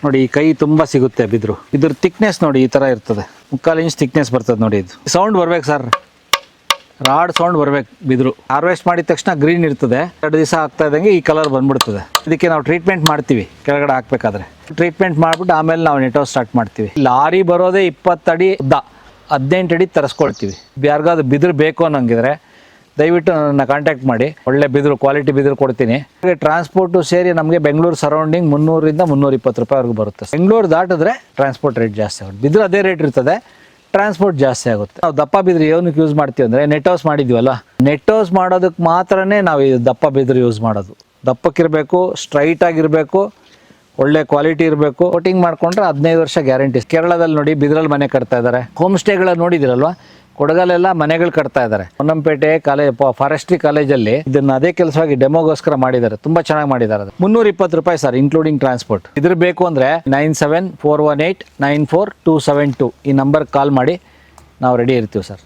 ನೋಡಿ ಈ ಕೈ ತುಂಬಾ ಸಿಗುತ್ತೆ ಬಿದ್ರು. ಇದ್ರ ಥಿಕ್ನೆಸ್ ನೋಡಿ ಈ ತರ ಇರ್ತದೆ, 3/4 ಇಂಚ್ ಥಿಕ್ನೆಸ್ ಬರ್ತದೆ ನೋಡಿ. ಇದು ಸೌಂಡ್ ಬರ್ಬೇಕು ಸರ್, ರಾಡ್ ಸೌಂಡ್ ಬರ್ಬೇಕು. ಬಿದ್ರು ಹಾರ್ವೆಸ್ಟ್ ಮಾಡಿದ ತಕ್ಷಣ ಗ್ರೀನ್ ಇರ್ತದೆ, 2 ದಿವಸ ಆಗ್ತಾ ಇದ್ದಂಗೆ ಈ ಕಲರ್ ಬಂದ್ಬಿಡ್ತದೆ. ಇದಕ್ಕೆ ನಾವು ಟ್ರೀಟ್ಮೆಂಟ್ ಮಾಡ್ತೀವಿ ಕೆಳಗಡೆ ಹಾಕ್ಬೇಕಾದ್ರೆ. ಟ್ರೀಟ್ಮೆಂಟ್ ಮಾಡ್ಬಿಟ್ಟು ಆಮೇಲೆ ನಾವು ನೆಟೋ ಸ್ಟಾರ್ಟ್ ಮಾಡ್ತೀವಿ. ಲಾರಿ ಬರೋದೇ 20 ಅಡಿ ಉದ್ದ, 18 ಅಡಿ ತರಿಸ್ಕೊಳ್ತೀವಿ. ಯಾರಿಗಾದ್ರು ಬಿದ್ರು ಬೇಕು ಅನ್ನೋಂಗಿದ್ರೆ ದಯವಿಟ್ಟು ನನ್ನ ಕಾಂಟ್ಯಾಕ್ಟ್ ಮಾಡಿ, ಒಳ್ಳೆ ಬಿದ್ರು ಕ್ವಾಲಿಟಿ ಬಿದ್ರು ಕೊಡ್ತೀನಿ. ಟ್ರಾನ್ಸ್ಪೋರ್ಟು ಸೇರಿ ನಮಗೆ ಬೆಂಗಳೂರು ಸರೌಂಡಿಂಗ್ 300ರಿಂದ 320 ರೂಪಾಯಿವರೆಗೂ ಬರುತ್ತೆ. ಬೆಂಗಳೂರು ದಾಟಿದ್ರೆ ಟ್ರಾನ್ಸ್ಪೋರ್ಟ್ ರೇಟ್ ಜಾಸ್ತಿ ಆಗುತ್ತೆ. ಬಿದ್ರು ಅದೇ ರೇಟ್ ಇರ್ತದೆ, ಟ್ರಾನ್ಸ್ಪೋರ್ಟ್ ಜಾಸ್ತಿ ಆಗುತ್ತೆ. ನಾವು ದಪ್ಪ ಬಿದ್ರು ಏನಕ್ಕೆ ಯೂಸ್ ಮಾಡ್ತೀವಿ ಅಂದರೆ ನೆಟ್ ಹೌಸ್ ಮಾಡಿದ್ವಲ್ಲ, ನೆಟ್ ಹೌಸ್ ಮಾಡೋದಕ್ಕೆ ಮಾತ್ರನೇ ನಾವು ಈ ದಪ್ಪ ಬಿದ್ರು ಯೂಸ್ ಮಾಡೋದು. ದಪ್ಪಕ್ಕಿರಬೇಕು, ಸ್ಟ್ರೈಟ್ ಆಗಿರಬೇಕು, ಒಳ್ಳೆ ಕ್ವಾಲಿಟಿ ಇರಬೇಕು. ಕೋಟಿಂಗ್ ಮಾಡ್ಕೊಂಡ್ರೆ 15 ವರ್ಷ ಗ್ಯಾರಂಟಿ. ಕೇರಳದಲ್ಲಿ ನೋಡಿ ಬಿದ್ರಲ್ಲಿ ಮನೆ ಕಟ್ತಾ ಇದ್ದಾರೆ. ಹೋಮ್ ಸ್ಟೇಗಳ ನೋಡಿದಿರಲ್ವಾ, ಕೊಡಗಲೆಲ್ಲ ಮನೆಗಳು ಕಟ್ತಾ ಇದ್ದಾರೆ. ಹೊನ್ನಂಪೇಟೆ ಫಾರೆಸ್ಟ್ರಿ ಕಾಲೇಜಲ್ಲಿ ಇದನ್ನ ಅದೇ ಕೆಲಸವಾಗಿ ಡೆಮೋಗೋಸ್ಕರ ಮಾಡಿದ್ದಾರೆ. ತುಂಬಾ ಚೆನ್ನಾಗಿ ಮಾಡಿದ್ದಾರೆ. 320 ರೂಪಾಯಿ ಸರ್, ಇನ್ಕ್ಲೂಡಿಂಗ್ ಟ್ರಾನ್ಸ್ಪೋರ್ಟ್. ಇದ್ರ ಬೇಕು ಅಂದ್ರೆ 9741894272 ಈ ನಂಬರ್ ಕಾಲ್ ಮಾಡಿ, ನಾವು ರೆಡಿ ಇರ್ತೀವಿ ಸರ್.